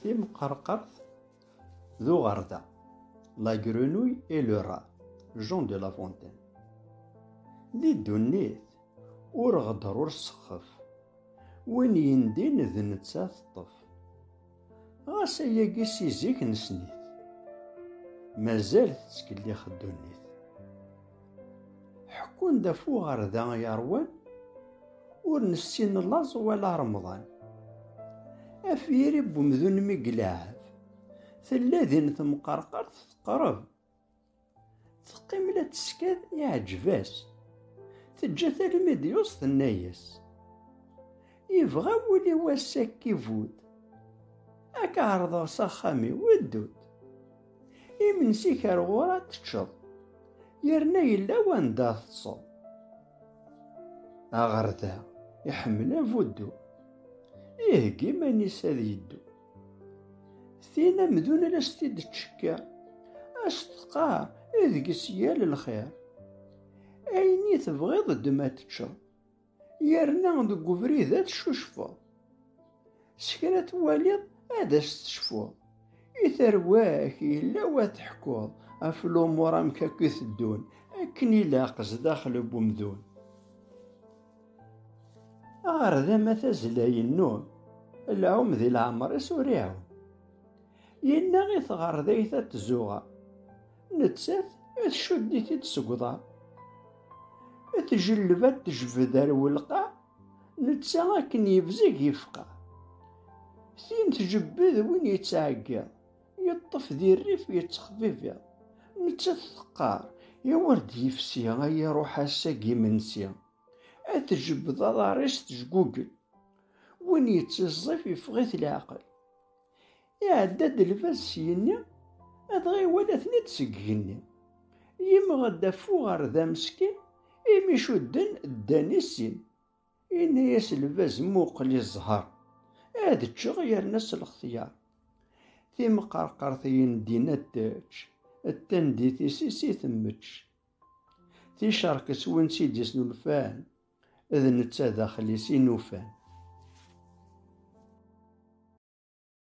Timqarqart ذو غردة La grenouille et le rat Jean de La Fontaine. Di ddunit ur ɣedder ur sxef, win yendin d netta teṭṭef. Ɣas ayagi si zik nesnit, mazal tettkellix ddunit. Ḥekkun-d ɣef uɣerda yeṛwan, ur nessin laẓ wala remḍan. Afyir n umdun mi yelɛab, tella din temqarqart teqreb. Teqqim la teskad iɛǧeb-as, teǧǧa-t armi d-yus tenna-as: yebɣa wul-iw ass akka ifut, ad k-ɛerḍeɣ s axxam-iw ddut. Imensi-k ar ɣur-a teččeḍ, yerna yella wanda teṭṭseḍ. Aɣerda iḥemmel abuddu, iheggi iman-is ad yeddu. Tin amdun la s-t-id-tcekka, as-tqaɛ ideg-s yal lxir. Ayen i tebɣiḍ ddem ad teččeḍ, yerna deg ubrid ad tcucfeḍ. S kra twaliḍ ad as-tecfuḍ, i tarwa-k yella wa teḥkuḍ ɣef lumuṛ amek akk i teddun, akken ilaq sdaxel n umdun. Aɣerda ma tazzla yennum, lɛum di leɛmer-is ur iɛum. Yenna i tɣerdayt ad tzuɣa, nettat ad tcudd-it-id seg uḍar. Tjelleb ad tejbed ar welqaɛ, netta akken yebzeg yefqaɛ. Tin tjebbed win yettɛeggiḍ, yeṭṭef di rrif yettexbibiḍ. Nettat teqqar: wer d-yefsi ay iṛuḥ ass-agi imensi. Ad tjebbed aḍar-is tejgugel, win yettiẓẓif yeffeɣ-it leɛqel. Iɛedda-d lbaz syenni, adɣiwal ad-ten-id seg yigenni. Yemɣed ɣef uɣerda meskin, imi cudden ddan i sin. Inna-yas lbaz: muqel i zzheṛ, ad ččeɣ yerna s lextyar. Timqarqart yendin ad tečč, tandit-is i temmečč. Ticerket win s id-isnulfan, d netta daxel-is i nufan.